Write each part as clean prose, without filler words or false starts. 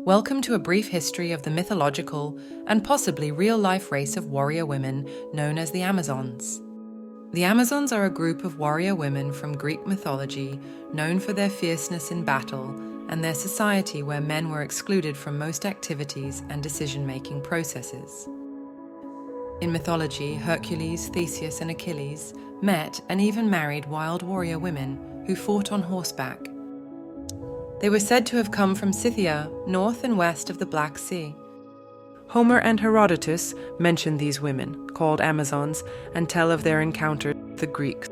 Welcome to a brief history of the mythological and possibly real-life race of warrior women known as the Amazons. The Amazons are a group of warrior women from Greek mythology known for their fierceness in battle and their society where men were excluded from most activities and decision-making processes. In mythology, Hercules, Theseus, and Achilles met and even married wild warrior women who fought on horseback. They were said to have come from Scythia, north and west of the Black Sea. Homer and Herodotus mention these women, called Amazons, and tell of their encounter with the Greeks.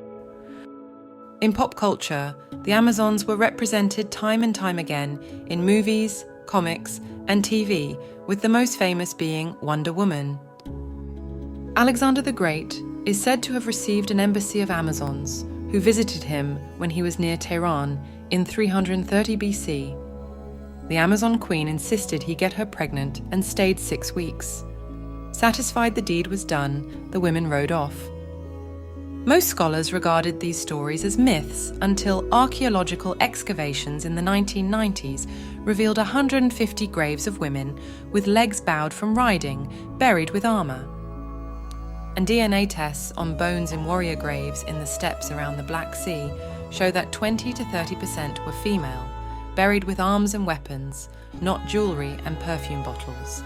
In pop culture, the Amazons were represented time and time again in movies, comics, and TV, with the most famous being Wonder Woman. Alexander the Great is said to have received an embassy of Amazons who visited him when he was near Tehran in 330 BC. The Amazon queen insisted he get her pregnant and stayed 6 weeks. Satisfied the deed was done, the women rode off. Most scholars regarded these stories as myths until archaeological excavations in the 1990s revealed 150 graves of women with legs bowed from riding, buried with armor. And DNA tests on bones in warrior graves in the steppes around the Black Sea show that 20 to 30% were female, buried with arms and weapons, not jewelry and perfume bottles.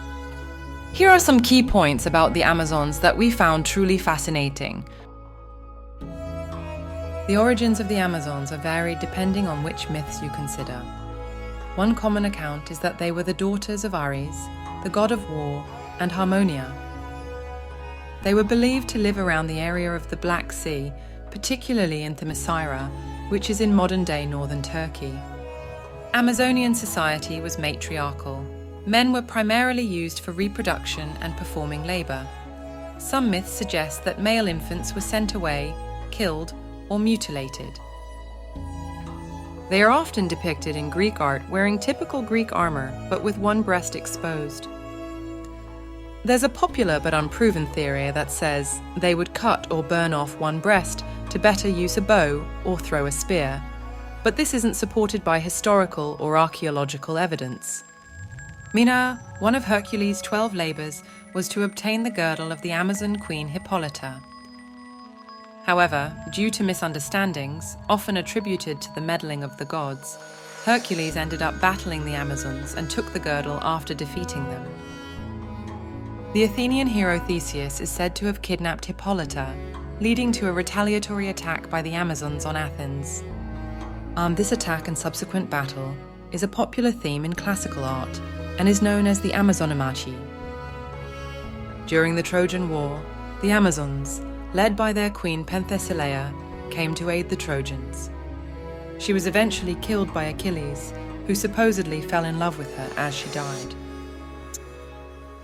Here are some key points about the Amazons that we found truly fascinating. The origins of the Amazons are varied depending on which myths you consider. One common account is that they were the daughters of Ares, the god of war, and Harmonia. They were believed to live around the area of the Black Sea, particularly in Themyscira, which is in modern-day northern Turkey. Amazonian society was matriarchal. Men were primarily used for reproduction and performing labor. Some myths suggest that male infants were sent away, killed, or mutilated. They are often depicted in Greek art wearing typical Greek armor, but with one breast exposed. There's a popular but unproven theory that says they would cut or burn off one breast to better use a bow or throw a spear, but this isn't supported by historical or archaeological evidence. Mina, one of Hercules' 12 labors, was to obtain the girdle of the Amazon queen Hippolyta. However, due to misunderstandings, often attributed to the meddling of the gods, Hercules ended up battling the Amazons and took the girdle after defeating them. The Athenian hero Theseus is said to have kidnapped Hippolyta, leading to a retaliatory attack by the Amazons on Athens. This attack and subsequent battle is a popular theme in classical art and is known as the Amazonomachi. During the Trojan War, the Amazons, led by their queen Penthesilea, came to aid the Trojans. She was eventually killed by Achilles, who supposedly fell in love with her as she died.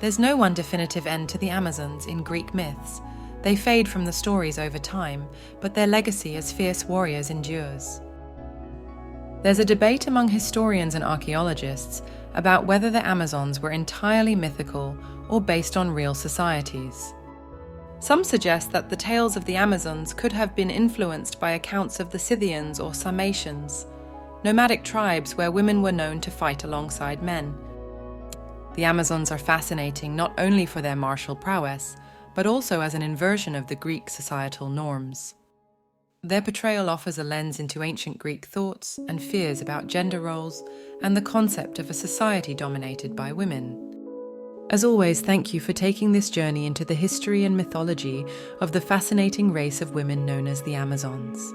There's no one definitive end to the Amazons in Greek myths. They fade from the stories over time, but their legacy as fierce warriors endures. There's a debate among historians and archaeologists about whether the Amazons were entirely mythical or based on real societies. Some suggest that the tales of the Amazons could have been influenced by accounts of the Scythians or Sarmatians, nomadic tribes where women were known to fight alongside men. The Amazons are fascinating not only for their martial prowess, but also as an inversion of the Greek societal norms. Their portrayal offers a lens into ancient Greek thoughts and fears about gender roles and the concept of a society dominated by women. As always, thank you for taking this journey into the history and mythology of the fascinating race of women known as the Amazons.